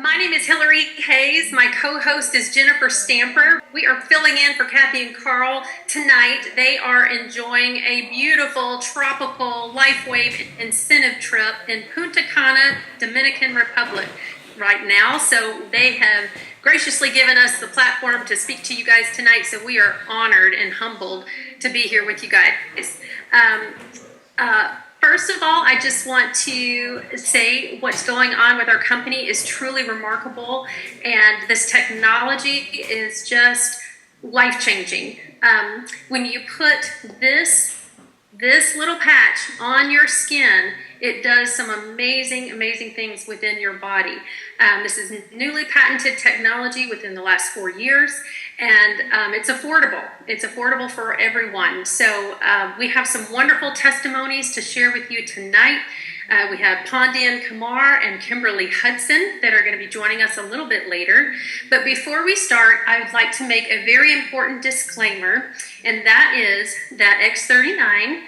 My name is Hillary Hayes. My co-host is Jennifer Stamper. We are filling in for Kathy and Carl tonight. They are enjoying a beautiful tropical Lifewave incentive trip in Punta Cana, Dominican Republic right now. So they have graciously given us the platform to speak to you guys tonight. So we are honored and humbled to be here with you guys. First of all, I just want to say what's going on with our company is truly remarkable, and this technology is just life-changing. When you put this little patch on your skin, it does some amazing things within your body. This is newly patented technology within the last 4 years, and it's affordable. It's affordable for everyone. So we have some wonderful testimonies to share with you tonight. We have Pondian Kamar and Kimberly Hudson that are going to be joining us a little bit later. But before we start, I would like to make a very important disclaimer, and that is that X39,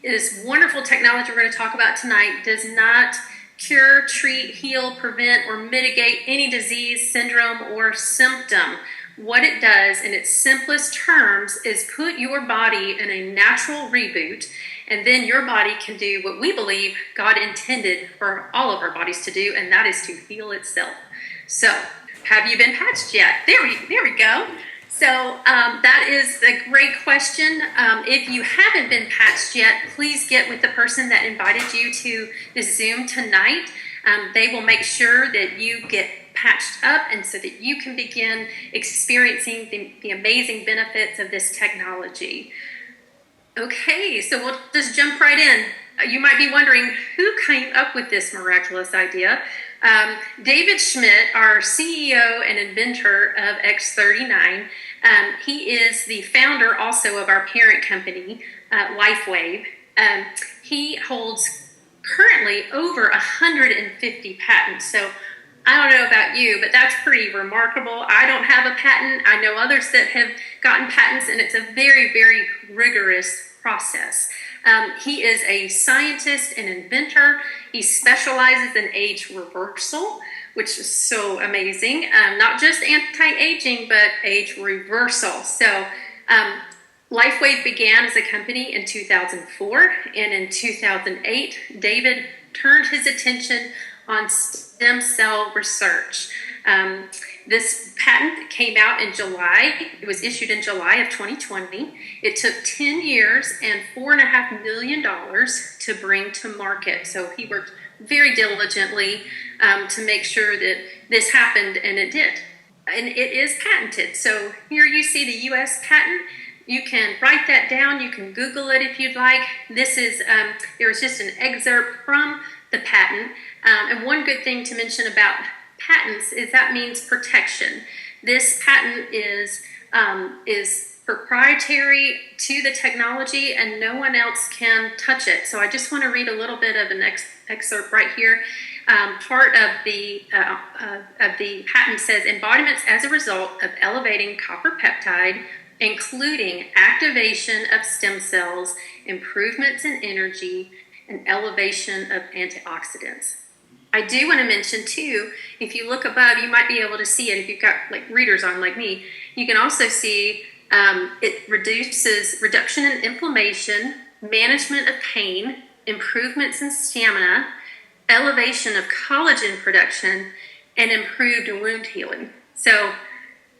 this wonderful technology we're going to talk about tonight, does not cure, treat, heal, prevent, or mitigate any disease, syndrome, or symptom. What it does, in its simplest terms, is put your body in a natural reboot, and then your body can do what we believe God intended for all of our bodies to do, and that is to heal itself. So, have you been patched yet? There we go. So that is a great question. If you haven't been patched yet, please get with the person that invited you to this Zoom tonight. They will make sure that you get patched up, and so that you can begin experiencing the amazing benefits of this technology. Okay, so we'll just jump right in. You might be wondering, who came up with this miraculous idea? David Schmidt, our CEO and inventor of X39, he is the founder also of our parent company, Lifewave. He holds currently over 150 patents. So I don't know about you, but that's pretty remarkable. I don't have a patent. I know others that have gotten patents, and it's a very rigorous process. He is a scientist and inventor. He specializes in age reversal, which is so amazing. Not just anti-aging, but age reversal. So Lifewave began as a company in 2004, and in 2008, David turned his attention on stem cell research. This patent came out in July. It was issued in July of 2020. It took 10 years and $4.5 million to bring to market. So he worked very diligently to make sure that this happened, and it did. And it is patented. So here you see the U.S. patent. You can write that down. You can Google it if you'd like. This is, there was just an excerpt from the patent. And one good thing to mention about patents is that means protection. This patent is proprietary to the technology, and no one else can touch it. So I just want to read a little bit of an excerpt right here. Part of the patent says, embodiments as a result of elevating copper peptide, including activation of stem cells, improvements in energy, and elevation of antioxidants. I do want to mention too, if you look above, you might be able to see it if you've got like readers on like me. You can also see it reduction in inflammation, management of pain, improvements in stamina, elevation of collagen production, and improved wound healing. So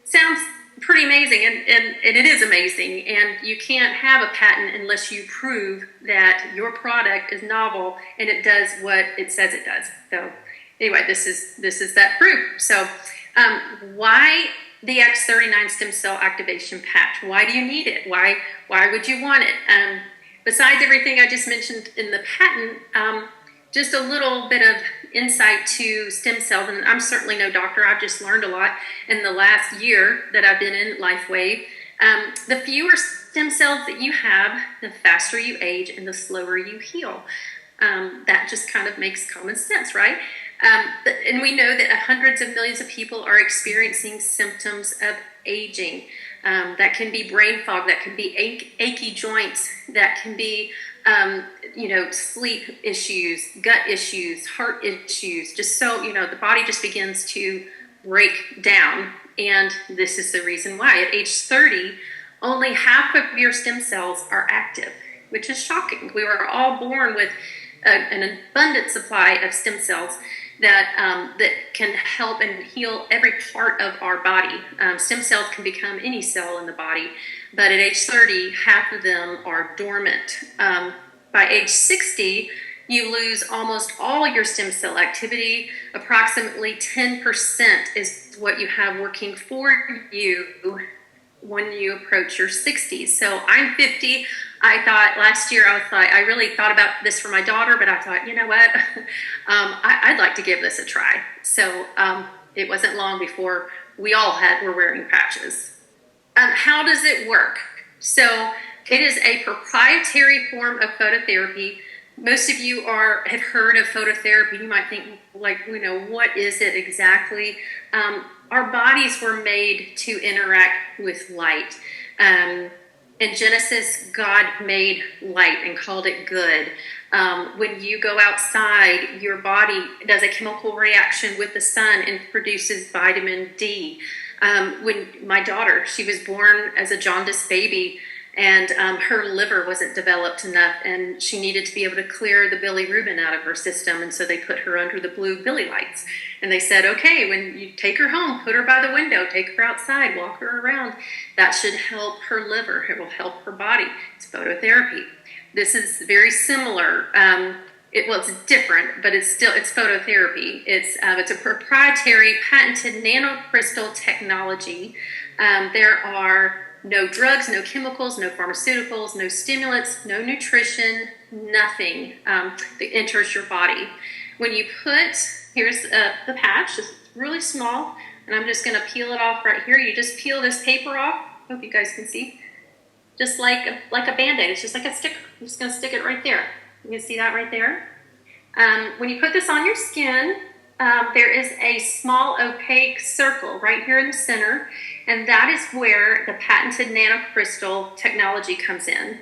sounds pretty amazing, and it is amazing, and you can't have a patent unless you prove that your product is novel and it does what it says it does. So anyway, this is that proof. So why the X39 stem cell activation patch? Why do you need it? Why would you want it? Besides everything I just mentioned in the patent, just a little bit of insight to stem cells, and I'm certainly no doctor. I've just learned a lot in the last year that I've been in Lifewave. The fewer stem cells that you have, the faster you age and the slower you heal. That just kind of makes common sense, right? And we know that hundreds of millions of people are experiencing symptoms of aging. That can be brain fog, that can be achy joints, that can be sleep issues, gut issues, heart issues, just so, the body just begins to break down. And this is the reason why. At age 30, only half of your stem cells are active, which is shocking. We were all born with an abundant supply of stem cells that can help and heal every part of our body. Stem cells can become any cell in the body, but at age 30, half of them are dormant. By age 60, you lose almost all your stem cell activity. Approximately 10% is what you have working for you when you approach your 60s. So I'm 50. I thought last year, I really thought about this for my daughter, but I thought, you know what, I'd like to give this a try. So it wasn't long before we all were wearing patches. How does it work? So it is a proprietary form of phototherapy. Most of you have heard of phototherapy. You might think, what is it exactly? Our bodies were made to interact with light. In Genesis, God made light and called it good. When you go outside, your body does a chemical reaction with the sun and produces vitamin D. When my daughter, she was born as a jaundiced baby, and her liver wasn't developed enough, and she needed to be able to clear the bilirubin out of her system, and so they put her under the blue Billy lights. And they said, okay, when you take her home, put her by the window, take her outside, walk her around. That should help her liver. It will help her body. It's phototherapy. This is very similar. It's different, but it's phototherapy. It's a proprietary patented nanocrystal technology. There are no drugs, no chemicals, no pharmaceuticals, no stimulants, no nutrition, nothing that enters your body. When you here's the patch, it's really small, and I'm just going to peel it off right here. You just peel this paper off. Hope you guys can see. Just like a Band-Aid. It's just like a sticker. I'm just going to stick it right there. You can see that right there. When you put this on your skin, there is a small opaque circle right here in the center, and that is where the patented nanocrystal technology comes in.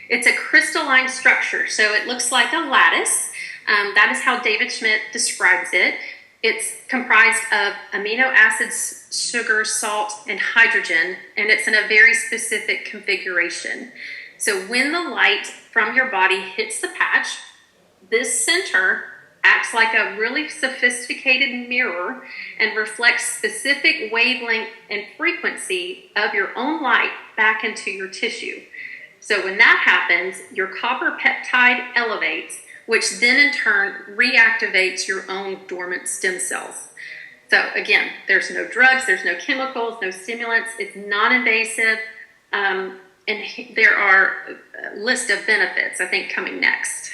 It's a crystalline structure, so it looks like a lattice. That is how David Schmidt describes it. It's comprised of amino acids, sugar, salt, and hydrogen, and it's in a very specific configuration. So when the light from your body hits the patch, this center acts like a really sophisticated mirror and reflects specific wavelength and frequency of your own light back into your tissue. So when that happens, your copper peptide elevates, which then in turn reactivates your own dormant stem cells. So again, there's no drugs, there's no chemicals, no stimulants, it's non-invasive, and there are a list of benefits, I think, coming next.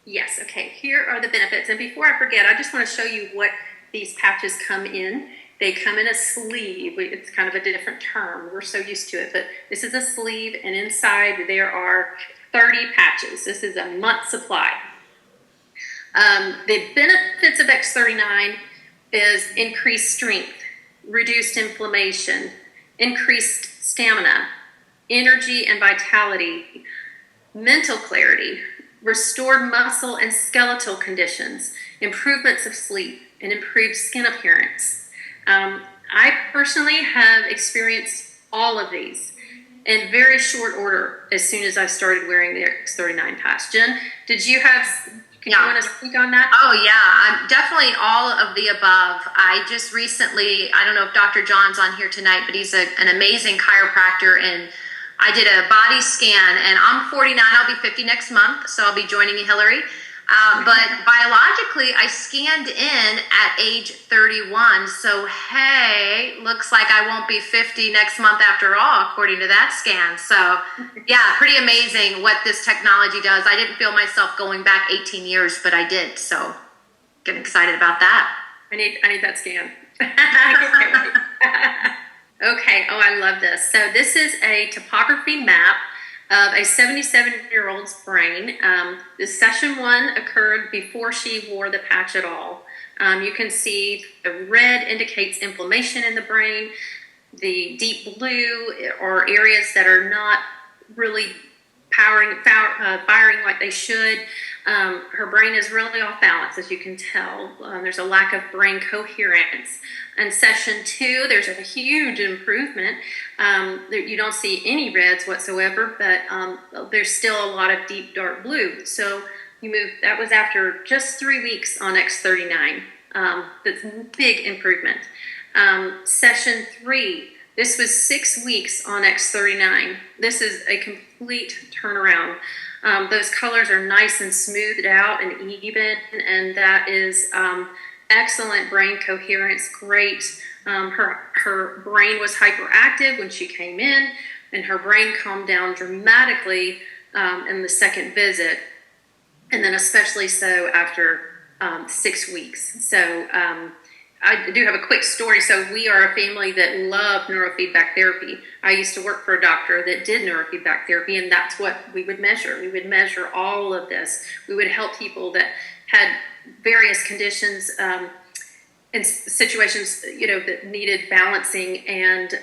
Yes, okay, here are the benefits. And before I forget, I just want to show you what these patches come in. They come in a sleeve. It's kind of a different term. We're so used to it, but this is a sleeve, and inside there are 30 patches. This is a month supply. The benefits of X39 is increased strength, reduced inflammation, increased stamina, energy and vitality, mental clarity, restored muscle and skeletal conditions, improvements of sleep, and improved skin appearance. I personally have experienced all of these in very short order as soon as I started wearing the X39 patch. Jen, you want to speak on that? Oh, yeah. I'm definitely all of the above. I just recently, I don't know if Dr. John's on here tonight, but he's an amazing chiropractor, and I did a body scan, and I'm 49. I'll be 50 next month, so I'll be joining Hillary. But biologically, I scanned in at age 31. So, hey, looks like I won't be 50 next month after all, according to that scan. So, yeah, pretty amazing what this technology does. I didn't feel myself going back 18 years, but I did. So, getting excited about that. I need that scan. Okay, oh, I love this. So this is a topography map of a 77-year-old's brain. The session 1 occurred before she wore the patch at all. You can see the red indicates inflammation in the brain. The deep blue are areas that are not really firing like they should. Her brain is really off balance, as you can tell. There's a lack of brain coherence. In session 2, there's a huge improvement. You don't see any reds whatsoever, but there's still a lot of deep dark blue. So that was after just 3 weeks on X39. That's a big improvement. Session 3, this was 6 weeks on X39. This is a complete turnaround. Those colors are nice and smoothed out and even, and that is excellent brain coherence, great. Her brain was hyperactive when she came in, and her brain calmed down dramatically in the second visit, and then especially so after 6 weeks. So I do have a quick story. So we are a family that loved neurofeedback therapy. I used to work for a doctor that did neurofeedback therapy, and that's what we would measure. We would measure all of this. We would help people that had various conditions and situations, that needed balancing, and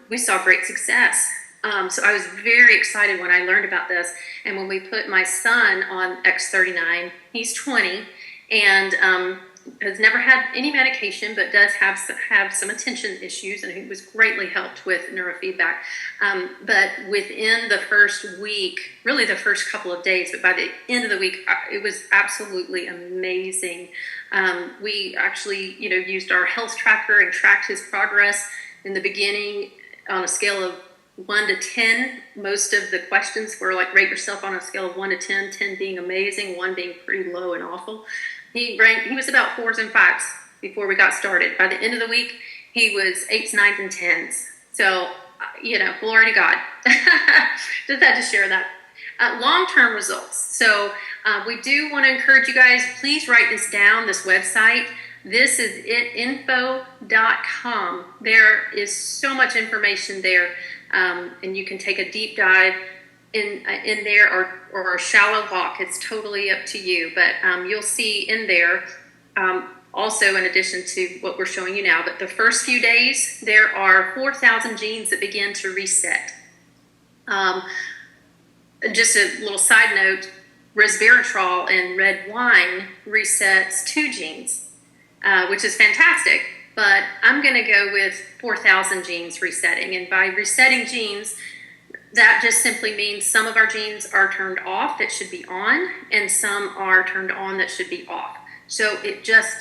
we saw great success. So I was very excited when I learned about this. And when we put my son on X39, he's 20, and has never had any medication, but does have some attention issues, and he was greatly helped with neurofeedback. But within the first week, really the first couple of days, but by the end of the week, it was absolutely amazing. We actually, used our health tracker and tracked his progress in the beginning on a scale of 1 to 10. Most of the questions were like, rate yourself on a scale of 1 to 10, 10 being amazing, 1 being pretty low and awful. He was about 4s and 5s before we got started. By the end of the week, he was 8s, 9s, and 10s. So, glory to God. Just had to share that. Long-term results. So we do want to encourage you guys, please write this down, this website. This is itinfo.com. There is so much information there, and you can take a deep dive in there or a shallow walk. It's totally up to you, but you'll see in there also, in addition to what we're showing you now, but the first few days there are 4,000 genes that begin to reset. Just a little side note, resveratrol in red wine resets 2 genes, which is fantastic, but I'm going to go with 4,000 genes resetting. And by resetting genes, that just simply means some of our genes are turned off that should be on, and some are turned on that should be off. So it just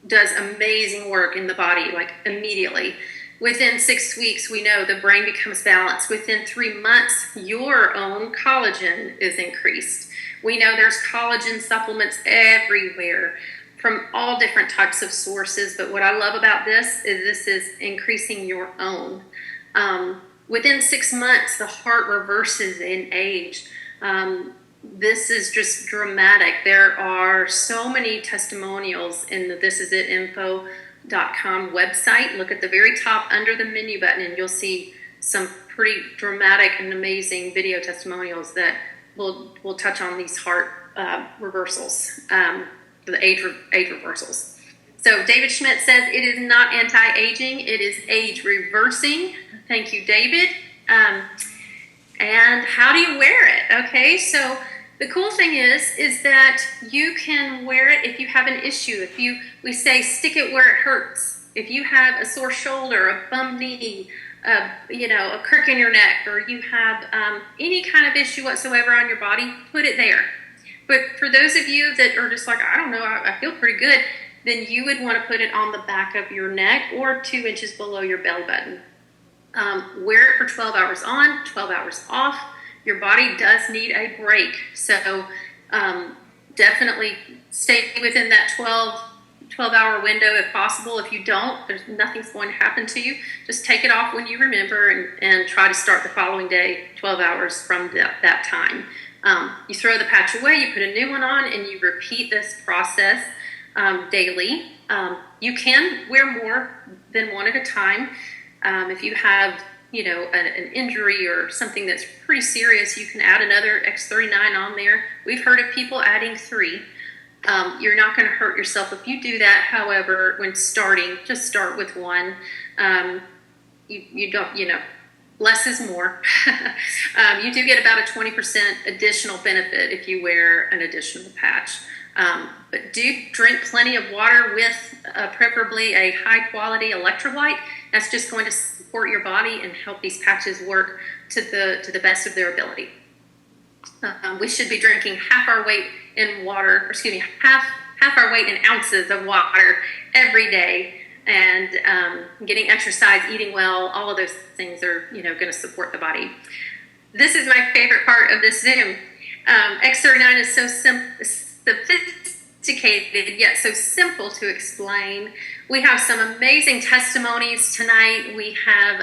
does amazing work in the body, like immediately. Within 6 weeks, we know the brain becomes balanced. Within 3 months, your own collagen is increased. We know there's collagen supplements everywhere from all different types of sources, but what I love about this is increasing your own. Within 6 months, the heart reverses in age. This is just dramatic. There are so many testimonials in the thisisit.info.com website. Look at the very top under the menu button, and you'll see some pretty dramatic and amazing video testimonials that will touch on these heart reversals, the age reversals. So David Schmidt says it is not anti-aging, it is age reversing. Thank you, David. And how do you wear it? Okay, so the cool thing is that you can wear it if you have an issue. We say stick it where it hurts. If you have a sore shoulder, a bum knee, a crick in your neck, or you have any kind of issue whatsoever on your body, put it there. But for those of you that are just like, I don't know, I feel pretty good, then you would want to put it on the back of your neck or 2 inches below your belly button. Wear it for 12 hours on, 12 hours off. Your body does need a break. So definitely stay within that 12-hour window if possible. If you don't, nothing's going to happen to you. Just take it off when you remember and try to start the following day 12 hours from that time. You throw the patch away, you put a new one on, and you repeat this process daily. You can wear more than one at a time. If you have, an injury or something that's pretty serious, you can add another X39 on there. We've heard of people adding 3. You're not going to hurt yourself if you do that. However, when starting, just start with 1. You don't, less is more. You do get about a 20% additional benefit if you wear an additional patch. But do drink plenty of water with preferably a high quality electrolyte. That's just going to support your body and help these patches work to the best of their ability. We should be drinking half our weight in water, or excuse me, half our weight in ounces of water every day, and getting exercise, eating well, all of those things are going to support the body. This is my favorite part of this Zoom. X39 is so sophisticated yet so simple to explain. We have some amazing testimonies tonight. We have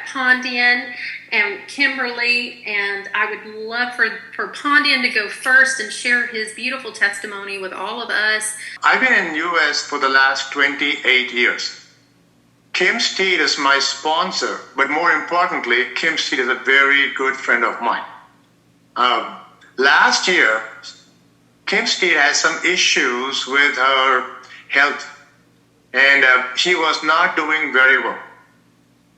Pondian and Kimberly, and I would love for Pondian to go first and share his beautiful testimony with all of us. I've been in U.S. for the last 28 years. Kim Steed is my sponsor, but more importantly, Kim Steed is a very good friend of mine. Last year, Kim Steed had some issues with her health, and she was not doing very well.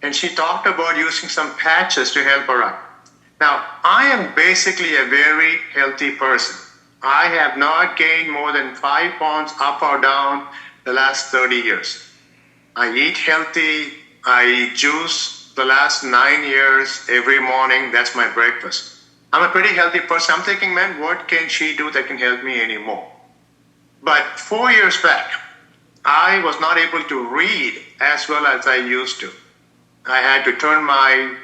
And she talked about using some patches to help her out. Now, I am basically a very healthy person. I have not gained more than 5 pounds up or down the last 30 years. I eat healthy. I eat juice the last 9 years every morning. That's my breakfast. I'm a pretty healthy person. I'm thinking, man, what can she do that can help me anymore? But 4 years back, I was not able to read as well as I used to. I had to turn my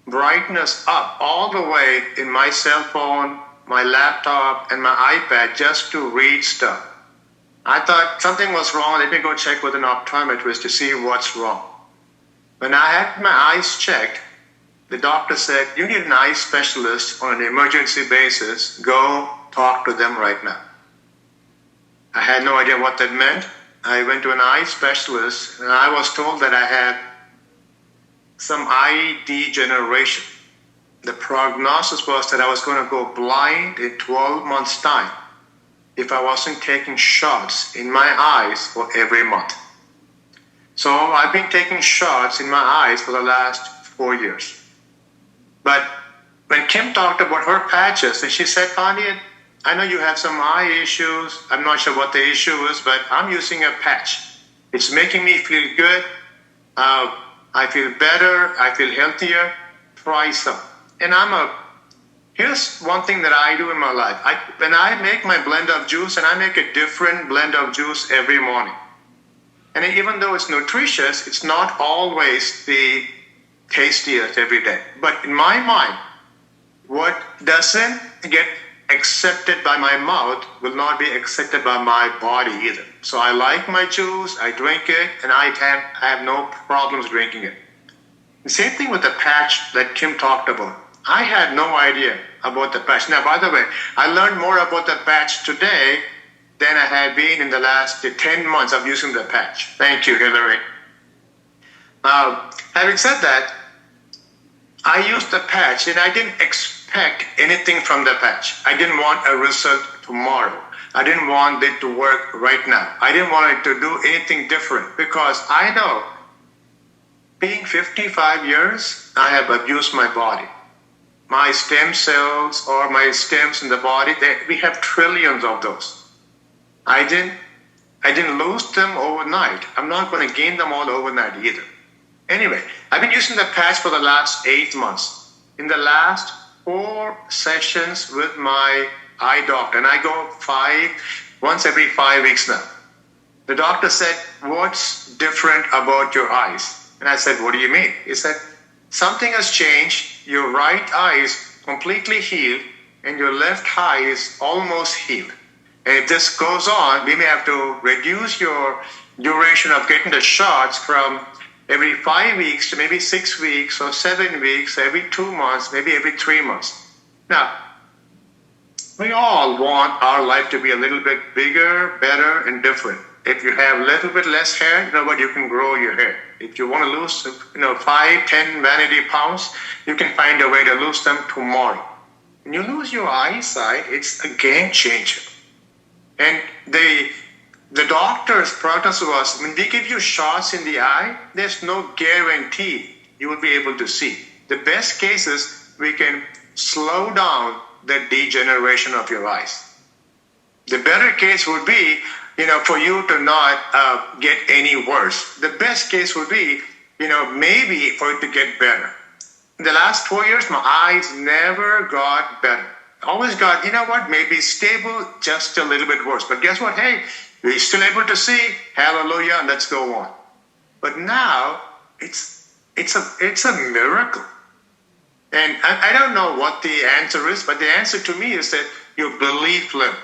brightness up all the way in my cell phone, my laptop, and my iPad just to read stuff. I thought something was wrong. Let me go check with an optometrist to see what's wrong. When I had my eyes checked, the doctor said, you need an eye specialist on an emergency basis. Go talk to them right now. I had no idea what that meant. I went to an eye specialist, and I was told that I had some eye degeneration. The prognosis was that I was going to go blind in 12 months' time if I wasn't taking shots in my eyes for every month. So I've been taking shots in my eyes for the last 4 years. But when Kim talked about her patches, and she said, Pondian, I know you have some eye issues. I'm not sure what the issue is, but I'm using a patch. It's making me feel good. I feel better. I feel healthier. Try some. And here's one thing that I do in my life. When I make my blend of juice, and I make a different blend of juice every morning. And even though it's nutritious, it's not always the tastiest every day. But in my mind, what doesn't get accepted by my mouth will not be accepted by my body either. So I like my juice, I drink it, and I have no problems drinking it. The same thing with the patch that Kim talked about. I had no idea about the patch. Now, by the way, I learned more about the patch today than I had been in the last 10 months of using the patch. Thank you, Hillary. Having said that, I used the patch and I didn't expect anything from the patch. I didn't want a result tomorrow. I didn't want it to work right now. I didn't want it to do anything different because I know being 55 years, I have abused my body. My stem cells or my stems in the body, we have trillions of those. I didn't lose them overnight. I'm not going to gain them all overnight either. Anyway, I've been using the patch for the last 8 months. In the last 4 sessions with my eye doctor, and I go once every 5 weeks now. The doctor said, what's different about your eyes? And I said, what do you mean? He said, something has changed. Your right eye is completely healed, and your left eye is almost healed. And if this goes on, we may have to reduce your duration of getting the shots from every 5 weeks to maybe 6 weeks or 7 weeks, every 2 months, maybe every 3 months. Now, we all want our life to be a little bit bigger, better, and different. If you have a little bit less hair, you know what, you can grow your hair. If you want to lose, 5, 10 vanity pounds, you can find a way to lose them tomorrow. When you lose your eyesight, it's a game changer. And the doctor's prognosis was, when they give you shots in the eye, there's no guarantee you will be able to see. The best case is we can slow down the degeneration of your eyes. The better case would be, for you to not get any worse. The best case would be, maybe for it to get better. In the last 4 years, my eyes never got better. Always got, maybe stable, just a little bit worse. But guess what? Hey, we're still able to see. Hallelujah, and let's go on. But now it's a miracle. And I don't know what the answer is, but the answer to me is that you believe, Lynn.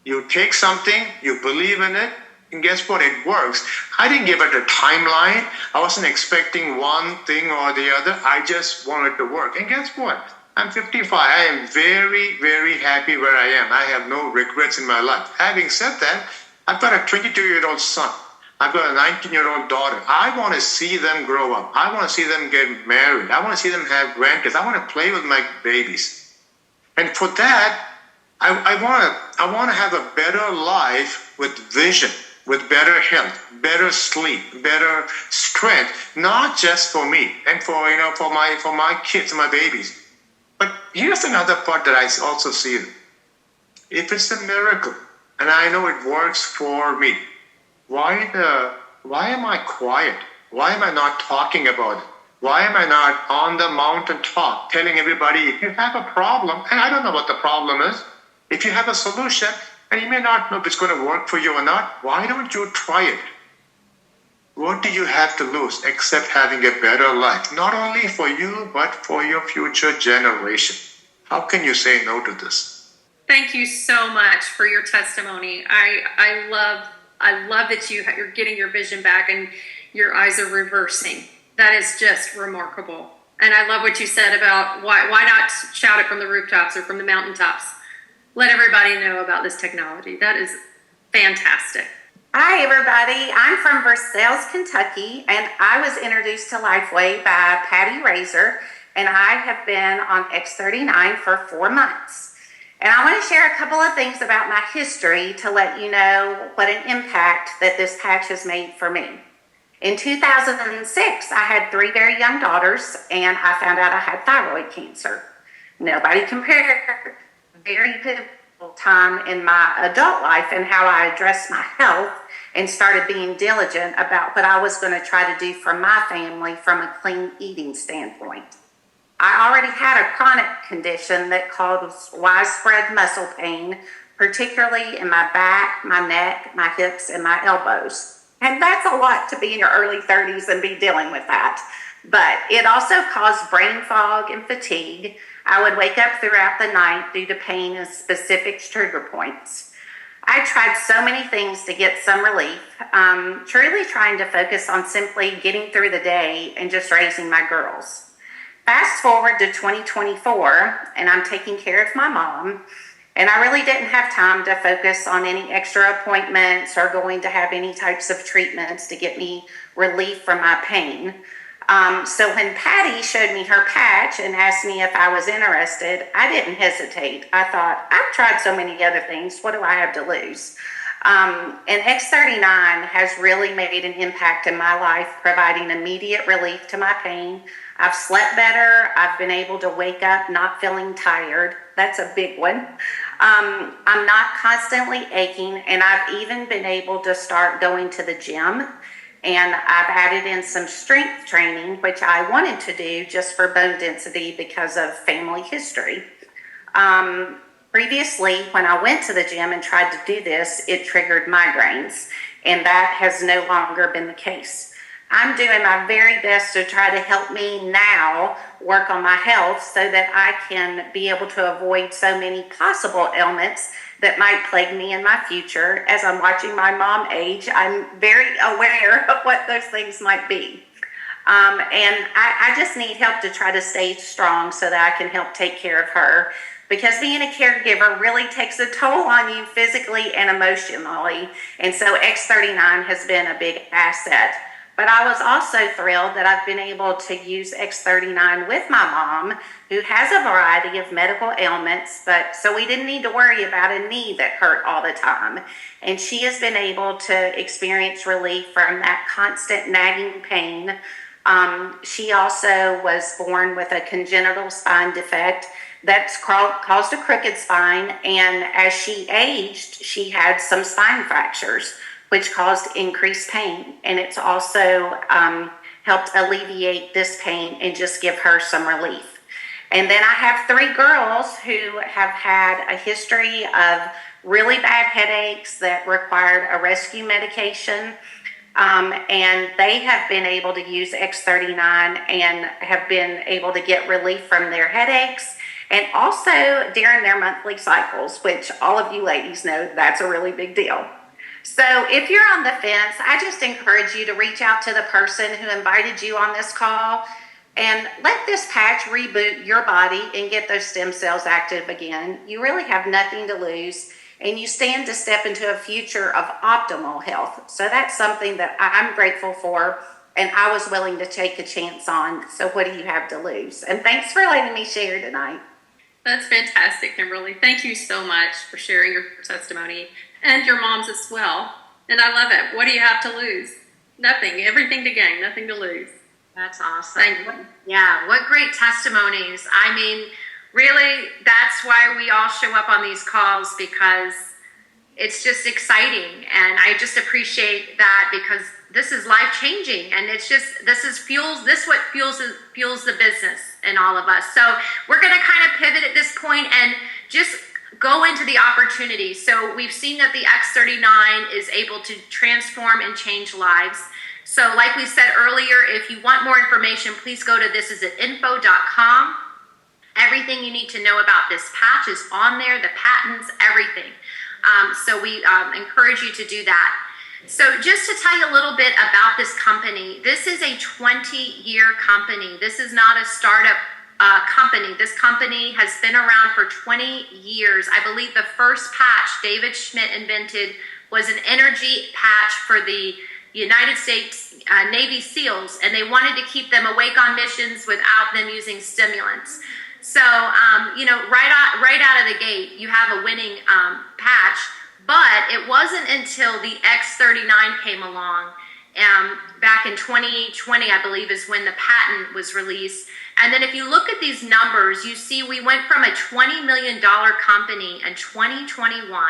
You take something, you believe in it, and guess what? It works. I didn't give it a timeline. I wasn't expecting one thing or the other. I just wanted to work. And guess what? I'm 55. I am very, very happy where I am. I have no regrets in my life. Having said that, I've got a 22-year-old son. I've got a 19-year-old daughter. I want to see them grow up. I want to see them get married. I want to see them have grandkids. I want to play with my babies. And for that, I want to have a better life with vision, with better health, better sleep, better strength, not just for me and for my kids, my babies. But here's another part that I also see. If it's a miracle, and I know it works for me, why am I quiet? Why am I not talking about it? Why am I not on the mountaintop telling everybody, if you have a problem, and I don't know what the problem is, if you have a solution, and you may not know if it's going to work for you or not, why don't you try it? What do you have to lose except having a better life? Not only for you, but for your future generation. How can you say no to this? Thank you so much for your testimony. I love that you're getting your vision back and your eyes are reversing. That is just remarkable. And I love what you said about why not shout it from the rooftops or from the mountaintops. Let everybody know about this technology. That is fantastic. Hi, everybody. I'm from Versailles, Kentucky, and I was introduced to Lifewave by Patty Razor, and I have been on X39 for 4 months. And I want to share a couple of things about my history to let you know what an impact that this patch has made for me. In 2006, I had 3 very young daughters, and I found out I had thyroid cancer. Nobody compared. Very pivotal time in my adult life and how I addressed my health and started being diligent about what I was going to try to do for my family from a clean eating standpoint. I already had a chronic condition that caused widespread muscle pain, particularly in my back, my neck, my hips, and my elbows. And that's a lot to be in your early 30s and be dealing with that. But it also caused brain fog and fatigue. I would wake up throughout the night due to pain and specific trigger points. I tried so many things to get some relief, truly trying to focus on simply getting through the day and just raising my girls. Fast forward to 2024, and I'm taking care of my mom, and I really didn't have time to focus on any extra appointments or going to have any types of treatments to get me relief from my pain. So when Patty showed me her patch and asked me if I was interested, I didn't hesitate. I thought, I've tried so many other things. What do I have to lose? And X39 has really made an impact in my life, providing immediate relief to my pain. I've slept better. I've been able to wake up not feeling tired. That's a big one. I'm not constantly aching, and I've even been able to start going to the gym. And I've added in some strength training, which I wanted to do just for bone density because of family history. Previously, when I went to the gym and tried to do this, it triggered migraines, and that has no longer been the case. I'm doing my very best to try to help me now work on my health so that I can be able to avoid so many possible ailments that might plague me in my future. As I'm watching my mom age, I'm very aware of what those things might be. And I just need help to try to stay strong so that I can help take care of her. Because being a caregiver really takes a toll on you physically and emotionally. And so X39 has been a big asset. But I was also thrilled that I've been able to use X39 with my mom, who has a variety of medical ailments, but so we didn't need to worry about a knee that hurt all the time. And she has been able to experience relief from that constant nagging pain She also was born with a congenital spine defect that's caused a crooked spine, and as she aged, she had some spine fractures, which caused increased pain. And it's also helped alleviate this pain and just give her some relief. And then I have 3 girls who have had a history of really bad headaches that required a rescue medication. And they have been able to use X39 and have been able to get relief from their headaches, and also during their monthly cycles, which all of you ladies know that's a really big deal. So if you're on the fence, I just encourage you to reach out to the person who invited you on this call and let this patch reboot your body and get those stem cells active again. You really have nothing to lose, and you stand to step into a future of optimal health. So that's something that I'm grateful for, and I was willing to take a chance on. So what do you have to lose? And thanks for letting me share tonight. That's fantastic, Kimberly. Thank you so much for sharing your testimony, and your mom's as well. And I love it. What do you have to lose? Nothing. Everything to gain, nothing to lose. That's awesome. Thank you. Yeah, what great testimonies. I mean, really, that's why we all show up on these calls, because it's just exciting. And I just appreciate that, because this is life changing, and it's just, this what fuels the business in all of us. So we're going to kind of pivot at this point and just go into the opportunity. So we've seen that the X39 is able to transform and change lives. So like we said earlier, if you want more information, please go to thisisit.info.com. Everything you need to know about this patch is on there, the patents, everything. So we encourage you to do that. So just to tell you a little bit about this company, this is a 20-year company. This is not a startup company. This company has been around for 20 years. I believe the first patch David Schmidt invented was an energy patch for the United States Navy SEALs, and they wanted to keep them awake on missions without them using stimulants. So, right out of the gate, you have a winning patch, but it wasn't until the X39 came along, back in 2020, I believe, is when the patent was released. And then if you look at these numbers, you see we went from a $20 million company in 2021,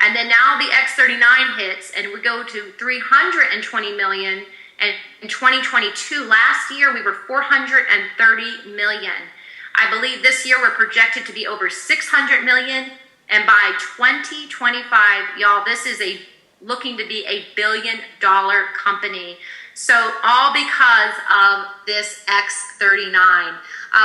and then now the X39 hits, and we go to 320 million. And in 2022, last year, we were 430 million. I believe this year we're projected to be over 600 million. And by 2025, y'all, this is looking to be $1 billion company. So all because of this X39.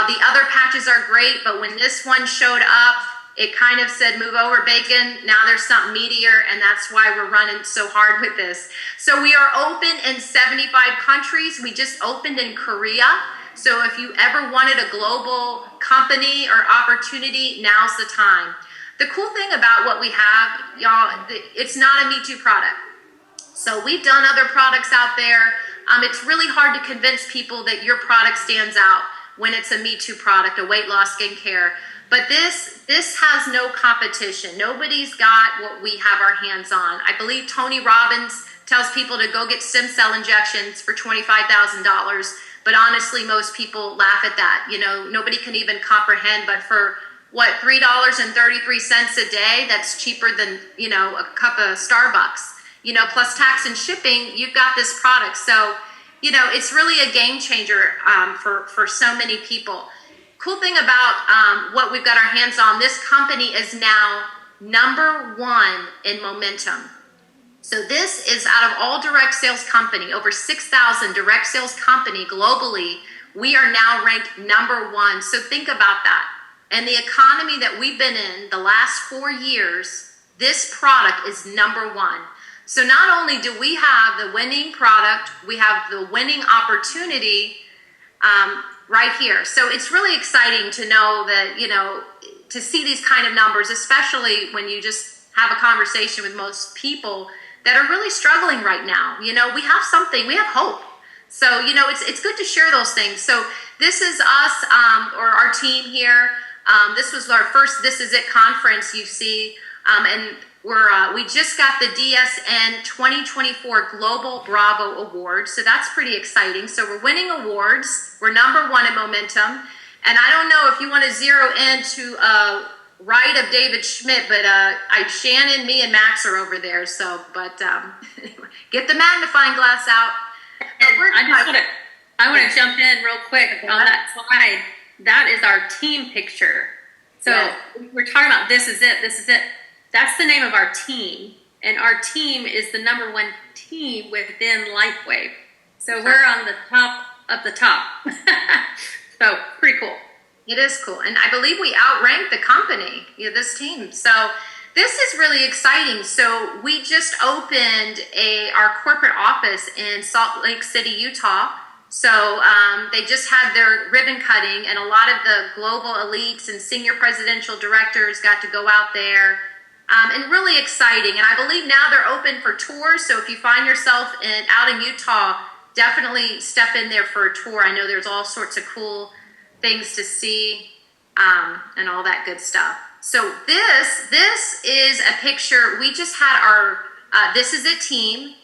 The other patches are great, but when this one showed up, it kind of said, move over, bacon. Now there's something meatier, and that's why we're running so hard with this. So we are open in 75 countries. We just opened in Korea. So if you ever wanted a global company or opportunity, now's the time. The cool thing about what we have, y'all, it's not a Me Too product. So we've done other products out there. It's really hard to convince people that your product stands out when it's a Me Too product, a weight loss skincare. But this has no competition. Nobody's got what we have our hands on. I believe Tony Robbins tells people to go get stem cell injections for $25,000. But honestly, most people laugh at that. You know, nobody can even comprehend. But for what, $3.33 a day, that's cheaper than, you know, a cup of Starbucks. You know, plus tax and shipping, you've got this product. So, you know, it's really a game changer for so many people. Cool thing about what we've got our hands on, this company is now #1 in momentum. So this is out of all direct sales company, over 6,000 direct sales company globally, we are now ranked #1. So think about that. And the economy that we've been in the last 4 years, this product is #1. So not only do we have the winning product, we have the winning opportunity right here. So it's really exciting to know that, you know, to see these kind of numbers, especially when you just have a conversation with most people that are really struggling right now. You know, we have something, we have hope. So, you know, it's good to share those things. So this is us, or our team here. This was our first This Is It conference, you see. And We just got the DSN 2024 Global Bravo Award, so that's pretty exciting. So we're winning awards. We're number one in momentum. And I don't know if you want to zero in to right of David Schmidt, but Shannon, me, and Max are over there. So, but get the magnifying glass out. I want to jump in real quick on that slide. That is our team picture. So we're talking about this is it. That's the name of our team, and our team is the number one team within Lifewave. So we're on the top of the top. So pretty cool. It is cool, and I believe we outranked the company, this team. So this is really exciting. So we just opened our corporate office in Salt Lake City, Utah. So they just had their ribbon cutting, and a lot of the global elites and senior presidential directors got to go out there. And really exciting. And I believe now they're open for tours. So if you find yourself out in Utah, definitely step in there for a tour. I know there's all sorts of cool things to see and all that good stuff. So this is a picture. We just had our, this is a team.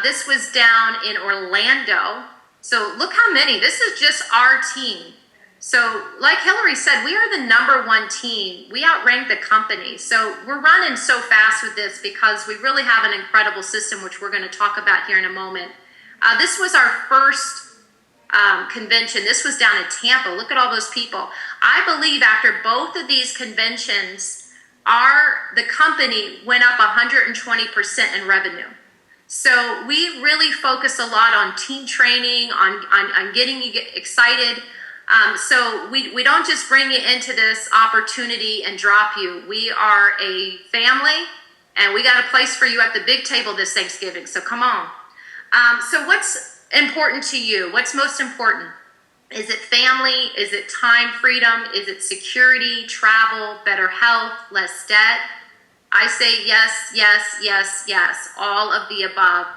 This was down in Orlando. So look how many. This is just our team. So like Hillary said, we are the number one team. We outrank the company. So we're running so fast with this because we really have an incredible system, which we're going to talk about here in a moment. This was our first convention. This was down in Tampa. Look at all those people. I believe after both of these conventions, the company went up 120% in revenue. So we really focus a lot on team training, on getting you excited. So we don't just bring you into this opportunity and drop you. We are a family, and we got a place for you at the big table this Thanksgiving. So come on. So what's important to you? What's most important? Is it family? Is it time freedom? Is it security, travel, better health, less debt? I say yes, yes, yes, yes, all of the above.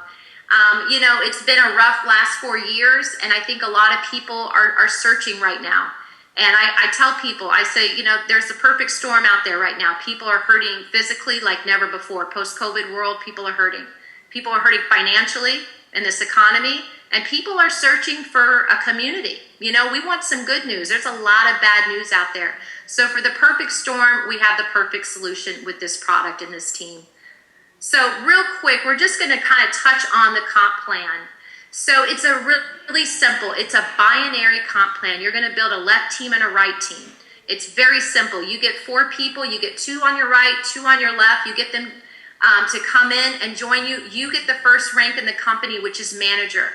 It's been a rough last 4 years, and I think a lot of people are searching right now. And I tell people, I say, there's a perfect storm out there right now. People are hurting physically like never before. Post-COVID world, people are hurting. People are hurting financially in this economy, and people are searching for a community. We want some good news. There's a lot of bad news out there. So for the perfect storm, we have the perfect solution with this product and this team. So real quick, we're just going to kind of touch on the comp plan. So it's a really simple, it's a binary comp plan. You're going to build a left team and a right team. It's very simple. You get 4 people, you get 2 on your right, 2 on your left. You get them to come in and join you. You get the first rank in the company, which is manager.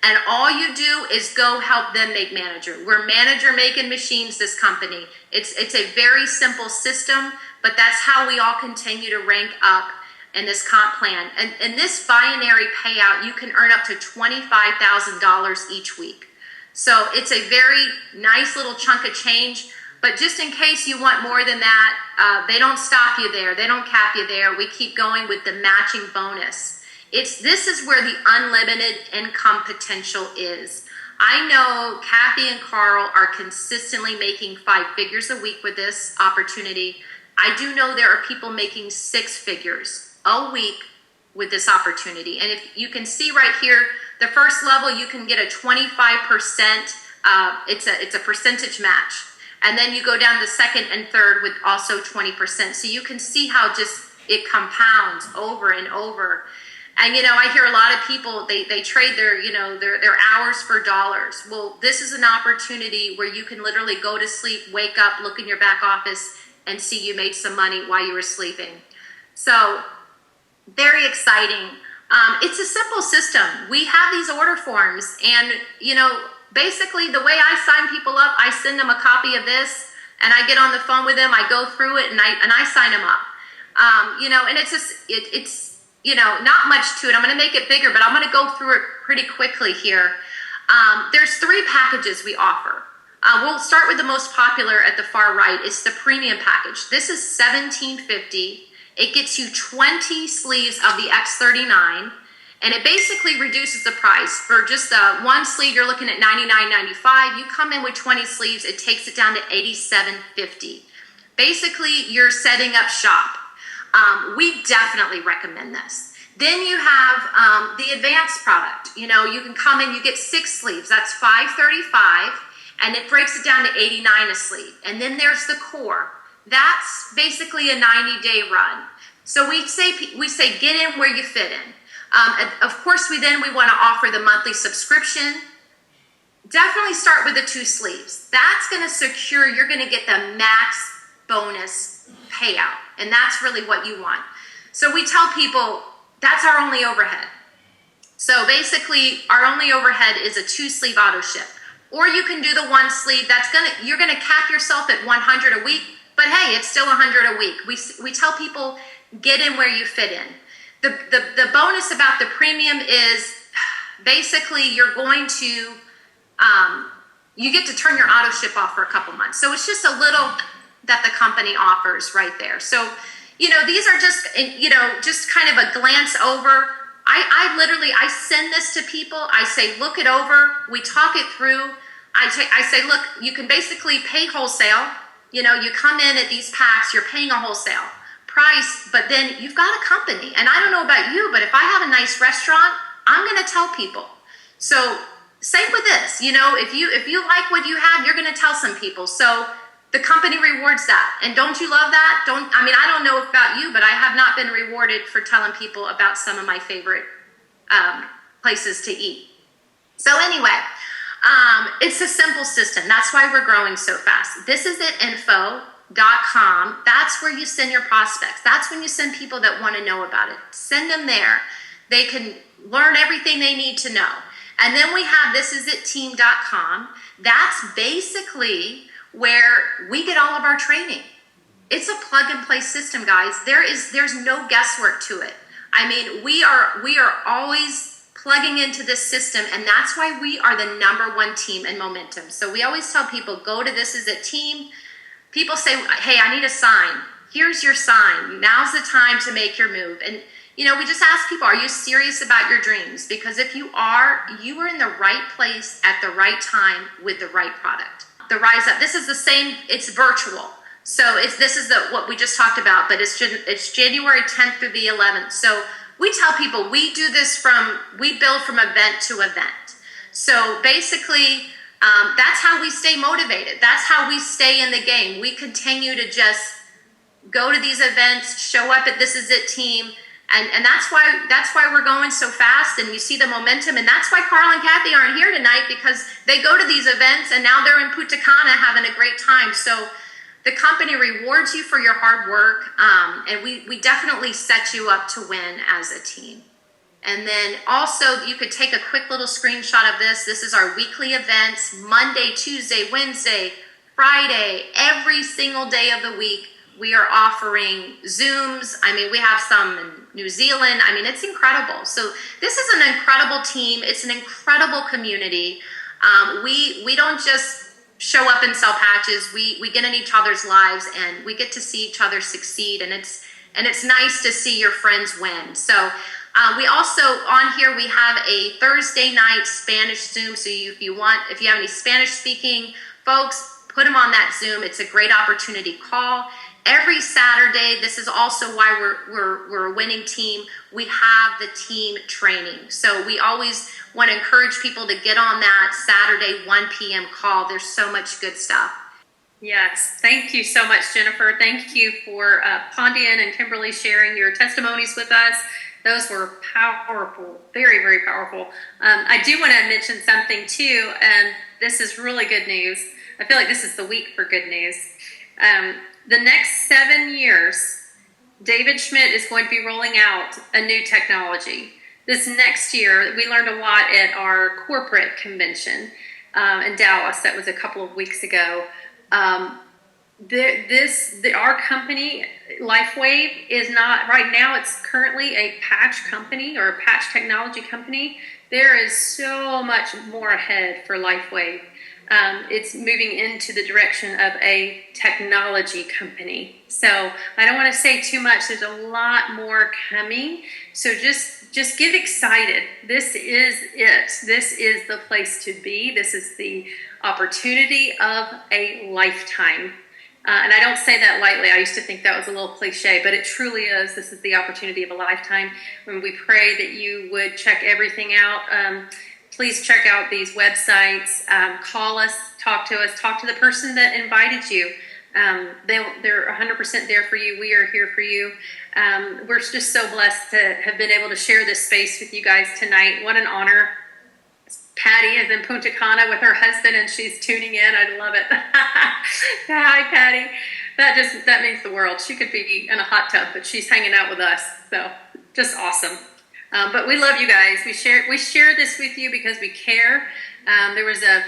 And all you do is go help them make manager. We're manager making machines, this company. It's a very simple system, but that's how we all continue to rank up in this comp plan. And in this binary payout, you can earn up to $25,000 each week. So it's a very nice little chunk of change. But just in case you want more than that, they don't stop you there. They don't cap you there. We keep going with the matching bonus. This is where the unlimited income potential is. I know Kathy and Carl are consistently making 5 figures a week with this opportunity. I do know there are people making 6 figures a week with this opportunity. And if you can see right here, the first level, you can get a 25%, it's a percentage match. And then you go down the second and third with also 20%. So you can see how just it compounds over and over. And, I hear a lot of people, they trade their hours for dollars. Well, this is an opportunity where you can literally go to sleep, wake up, look in your back office, and see you made some money while you were sleeping. So very exciting. It's a simple system. We have these order forms, and, basically the way I sign people up, I send them a copy of this, and I get on the phone with them, I go through it, and I sign them up. And it's just, it's not much to it. I'm going to make it bigger, but I'm going to go through it pretty quickly here. There's 3 packages we offer. We'll start with the most popular at the far right. It's the premium package. This is $17.50. It gets you 20 sleeves of the X39, and it basically reduces the price. For just the 1 sleeve, you're looking at $99.95. You come in with 20 sleeves, it takes it down to $87.50. Basically, you're setting up shop. We definitely recommend this. Then you have the advanced product. You know, you can come in, you get 6 sleeves. That's $535, and it breaks it down to $89 a sleeve. And then there's the core. That's basically a 90-day run. So we say get in where you fit in. Of course, we want to offer the monthly subscription. Definitely start with the 2 sleeves. That's going to secure, you're going to get the max bonus payout. And that's really what you want. So we tell people that's our only overhead. So basically, our only overhead is a 2-sleeve auto ship. Or you can do the 1 sleeve. You're gonna cap yourself at 100 a week, but hey, it's still 100 a week. We tell people get in where you fit in. The bonus about the premium is basically you're going to you get to turn your auto ship off for a couple months. So it's just a little that the company offers right there. So, you know, these are just, you know, just kind of a glance over. I send this to people. I say, look it over. We talk it through. I say, look, you can basically pay wholesale. You know, you come in at these packs, you're paying a wholesale price, but then you've got a company. And I don't know about you, but if I have a nice restaurant, I'm going to tell people. So same with this, you know, if you like what you have, you're going to tell some people. So the company rewards that. And don't you love that? I don't know about you, but I have not been rewarded for telling people about some of my favorite places to eat. So anyway, it's a simple system. That's why we're growing so fast. This is it info.com. That's where you send your prospects. That's when you send people that want to know about it. Send them there. They can learn everything they need to know. And then we have thisisitteam.com. That's basically where we get all of our training. It's a plug and play system, guys. There's no guesswork to it. I mean, we are always plugging into this system, and that's why we are the #1 team in momentum. So we always tell people, go to This Is It Team. People say, hey, I need a sign. Here's your sign. Now's the time to make your move. And you know, we just ask people, are you serious about your dreams? Because if you are in the right place at the right time with the right product. The Rise Up, this is the same, it's virtual. So this is what we just talked about, but it's January 10th through the 11th. So we tell people we build from event to event. So basically, that's how we stay motivated. That's how we stay in the game. We continue to just go to these events, show up at This Is It Team, and that's why we're going so fast, and you see the momentum, and that's why Carl and Kathy aren't here tonight, because they go to these events and now they're in Punta Cana having a great time. So the company rewards you for your hard work, and we definitely set you up to win as a team. And then also you could take a quick little screenshot of this. This is our weekly events, Monday, Tuesday, Wednesday, Friday, every single day of the week. We are offering Zooms. I mean, we have some in New Zealand. I mean, it's incredible. So this is an incredible team. It's an incredible community. We don't just show up and sell patches. We get in each other's lives, and we get to see each other succeed. And it's nice to see your friends win. So we also, on here, we have a Thursday night Spanish Zoom. So if you have any Spanish speaking folks, put them on that Zoom. It's a great opportunity call. Every Saturday, this is also why we're a winning team. We have the team training. So we always want to encourage people to get on that Saturday 1 p.m. call. There's so much good stuff. Yes, thank you so much, Jennifer. Thank you for Pondian and Kimberly sharing your testimonies with us. Those were powerful, very, very powerful. I do want to mention something too, and this is really good news. I feel like this is the week for good news. The next 7 years, David Schmidt is going to be rolling out a new technology. This next year, we learned a lot at our corporate convention in Dallas. That was a couple of weeks ago. Our company, Lifewave, is not, right now it's currently a patch company or a patch technology company. There is so much more ahead for Lifewave. It's moving into the direction of a technology company. So I don't want to say too much. There's a lot more coming. So just get excited. This is it. This is the place to be. This is the opportunity of a lifetime. And I don't say that lightly. I used to think that was a little cliche, but it truly is. This is the opportunity of a lifetime. When we pray that you would check everything out. Please check out these websites. Call us, talk to us, talk to the person that invited you. They're 100% there for you. We are here for you. We're just so blessed to have been able to share this space with you guys tonight. What an honor. Patty is in Punta Cana with her husband, and she's tuning in. I love it. Hi, Patty. That means the world. She could be in a hot tub, but she's hanging out with us. So just awesome. But we love you guys. We share this with you because we care. There was a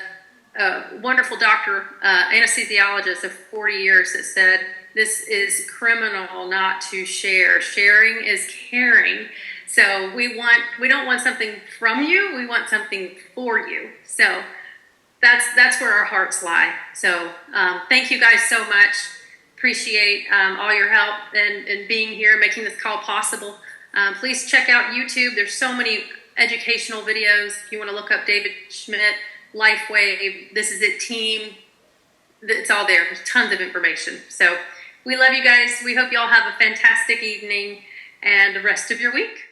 wonderful doctor, anesthesiologist of 40 years that said, this is criminal not to share. Sharing is caring. So we don't want something from you. We want something for you. So that's where our hearts lie. So thank you guys so much. Appreciate all your help and being here, making this call possible. Please check out YouTube. There's so many educational videos. If you want to look up David Schmidt, Lifewave, This Is It Team, it's all there. There's tons of information. So we love you guys. We hope you all have a fantastic evening and the rest of your week.